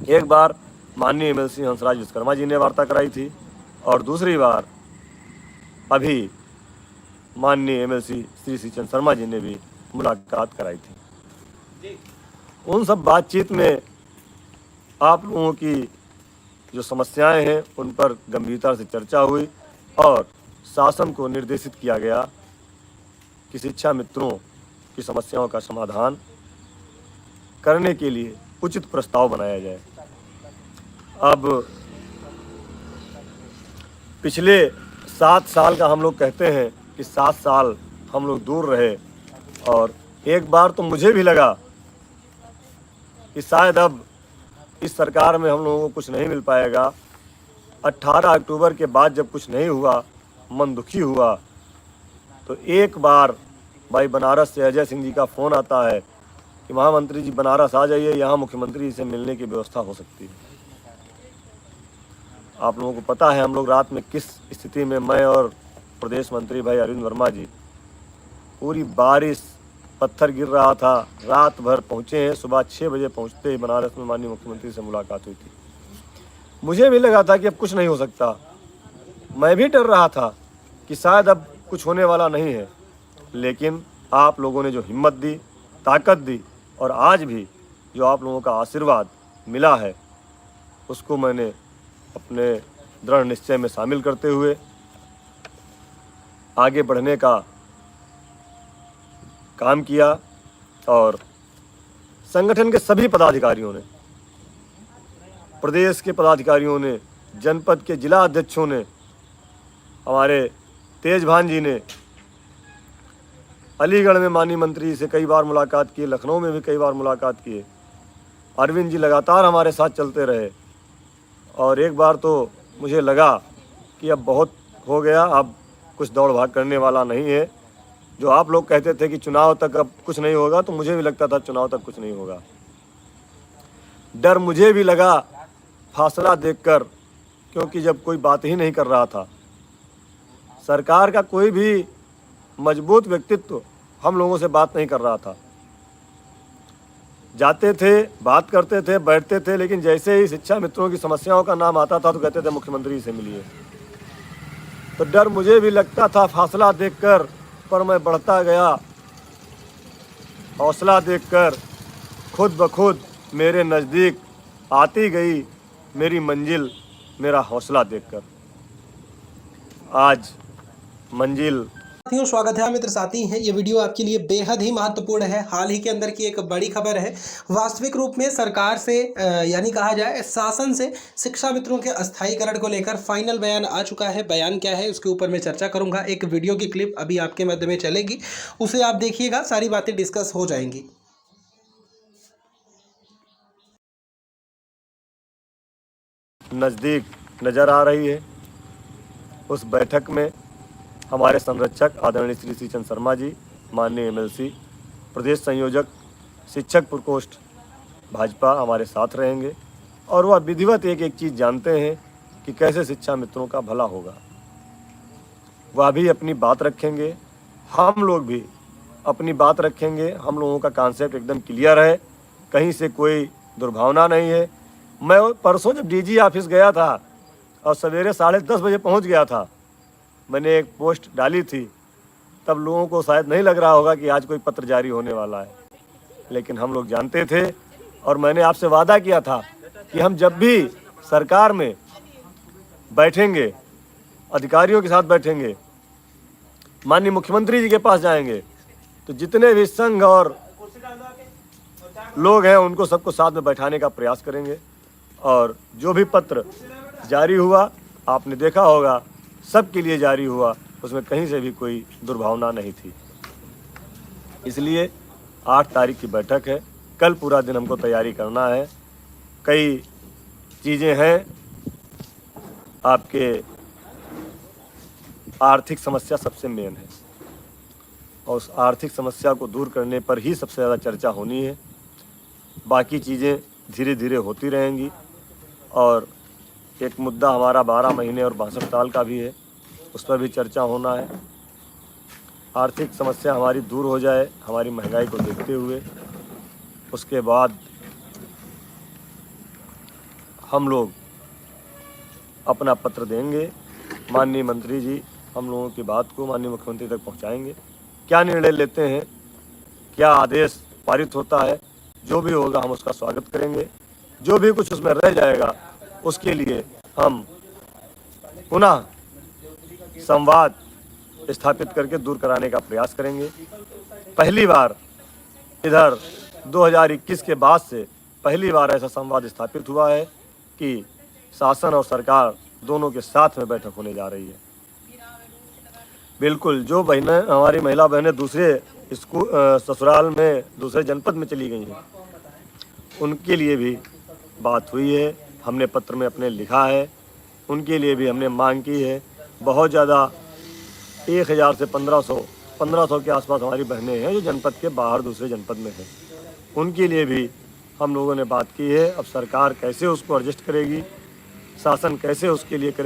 एक बार माननीय एमएलसी हंसराज विश्वकर्मा जी ने वार्ता कराई थी और दूसरी बार अभी माननीय एमएलसी श्री श्रीचंद शर्मा जी ने भी मुलाकात कराई थी। उन सब बातचीत में आप लोगों की जो समस्याएं हैं उन पर गंभीरता से चर्चा हुई और शासन को निर्देशित किया गया कि शिक्षा मित्रों की समस्याओं का समाधान करने के लिए उचित प्रस्ताव बनाया जाए। अब पिछले 7 साल का हम लोग कहते हैं कि 7 साल हम लोग दूर रहे और एक बार तो मुझे भी लगा कि शायद अब इस सरकार में हम लोगों को कुछ नहीं मिल पाएगा। 18 अक्टूबर के बाद जब कुछ नहीं हुआ, मन दुखी हुआ, तो एक बार भाई बनारस से अजय सिंह जी का फ़ोन आता है कि महामंत्री जी बनारस आ जाइए, यहाँ मुख्यमंत्री से मिलने की व्यवस्था हो सकती है। आप लोगों को पता है हम लोग रात में किस स्थिति में, मैं और प्रदेश मंत्री भाई अरविंद वर्मा जी, पूरी बारिश, पत्थर गिर रहा था, रात भर पहुँचे हैं। सुबह 6 बजे पहुँचते ही बनारस में माननीय मुख्यमंत्री से मुलाकात हुई थी। मुझे भी लगा था कि अब कुछ नहीं हो सकता। मैं भी डर रहा था कि शायद अब कुछ होने वाला नहीं है, लेकिन आप लोगों ने जो हिम्मत दी, ताकत दी और आज भी जो आप लोगों का आशीर्वाद मिला है, उसको मैंने अपने दृढ़ निश्चय में शामिल करते हुए आगे बढ़ने का काम किया और संगठन के सभी पदाधिकारियों ने, प्रदेश के पदाधिकारियों ने, जनपद के जिला अध्यक्षों ने, हमारे तेजभान जी ने, अलीगढ़ में माननीय मंत्री से कई बार मुलाकात की, लखनऊ में भी कई बार मुलाकात किए। अरविंद जी लगातार हमारे साथ चलते रहे और एक बार तो मुझे लगा कि अब बहुत हो गया, अब कुछ दौड़ भाग करने वाला नहीं है। जो आप लोग कहते थे कि चुनाव तक अब कुछ नहीं होगा, तो मुझे भी लगता था चुनाव तक कुछ नहीं होगा। डर मुझे भी लगा फासला देखकर, क्योंकि जब कोई बात ही नहीं कर रहा था, सरकार का कोई भी मजबूत व्यक्तित्व हम लोगों से बात नहीं कर रहा था। जाते थे, बात करते थे, बैठते थे, लेकिन जैसे ही शिक्षा मित्रों की समस्याओं का नाम आता था तो कहते थे मुख्यमंत्री से मिलिए। तो डर मुझे भी लगता था फासला देखकर, पर मैं बढ़ता गया। हौसला देखकर खुद ब खुद मेरे नज़दीक आती गई मेरी मंजिल, मेरा हौसला देखकर। आज मंजिल। साथियों, स्वागत है। मित्र साथी हैं, ये वीडियो आपके लिए बेहद ही महत्वपूर्ण है। हाल ही के अंदर की एक बड़ी खबर है। वास्तविक रूप में सरकार से यानी कहा जाए शासन से शिक्षा मित्रों के अस्थायीकरण को लेकर फाइनल बयान आ चुका है। बयान क्या है उसके ऊपर मैं चर्चा करूंगा। एक वीडियो की क्लिप अभी आपके मध्य में चलेगी, उसे आप देखिएगा, सारी बातें डिस्कस हो जाएंगी। नज़दीक नज़र आ रही है। उस बैठक में हमारे संरक्षक आदरणीय श्री श्रीचंद शर्मा जी, माननीय एमएलसी, प्रदेश संयोजक, शिक्षक प्रकोष्ठ भाजपा हमारे साथ रहेंगे और वह विधिवत एक एक चीज़ जानते हैं कि कैसे शिक्षा मित्रों का भला होगा। वह भी अपनी बात रखेंगे, हम लोग भी अपनी बात रखेंगे। हम लोगों का कॉन्सेप्ट एकदम क्लियर है, कहीं से कोई दुर्भावना नहीं है। मैं परसों जब डीजी ऑफिस गया था और सवेरे 10:30 बजे पहुंच गया था, मैंने एक पोस्ट डाली थी, तब लोगों को शायद नहीं लग रहा होगा कि आज कोई पत्र जारी होने वाला है, लेकिन हम लोग जानते थे और मैंने आपसे वादा किया था कि हम जब भी सरकार में बैठेंगे, अधिकारियों के साथ बैठेंगे, माननीय मुख्यमंत्री जी के पास जाएंगे, तो जितने भी संघ और लोग हैं उनको सबको साथ में बैठाने का प्रयास करेंगे। और जो भी पत्र जारी हुआ आपने देखा होगा, सबके लिए जारी हुआ, उसमें कहीं से भी कोई दुर्भावना नहीं थी। इसलिए 8 तारीख की बैठक है, कल पूरा दिन हमको तैयारी करना है। कई चीज़ें हैं, आपके आर्थिक समस्या सबसे मेन है और उस आर्थिक समस्या को दूर करने पर ही सबसे ज़्यादा चर्चा होनी है। बाकी चीज़ें धीरे धीरे होती रहेंगी और एक मुद्दा हमारा 12 महीने और 62 साल का भी है, उस पर भी चर्चा होना है। आर्थिक समस्या हमारी दूर हो जाए हमारी महंगाई को देखते हुए, उसके बाद हम लोग अपना पत्र देंगे। माननीय मंत्री जी हम लोगों की बात को माननीय मुख्यमंत्री तक पहुंचाएंगे। क्या निर्णय लेते हैं, क्या आदेश पारित होता है, जो भी होगा हम उसका स्वागत करेंगे। जो भी कुछ उसमें रह जाएगा उसके लिए हम पुनः संवाद स्थापित करके दूर कराने का प्रयास करेंगे। पहली बार इधर 2021 के बाद से पहली बार ऐसा संवाद स्थापित हुआ है कि शासन और सरकार दोनों के साथ में बैठक होने जा रही है। बिल्कुल, जो बहनें हमारी महिला बहनें दूसरे ससुराल में दूसरे जनपद में चली गई हैं, उनके लिए भी बात हुई है। हमने पत्र में अपने लिखा है, उनके लिए भी हमने मांग की है। बहुत ज़्यादा 1000 से 1500 के आसपास हमारी बहनें हैं जो जनपद के बाहर दूसरे जनपद में हैं। उनके लिए भी हम लोगों ने बात की है। अब सरकार कैसे उसको एडजस्ट करेगी, शासन कैसे उसके लिए करे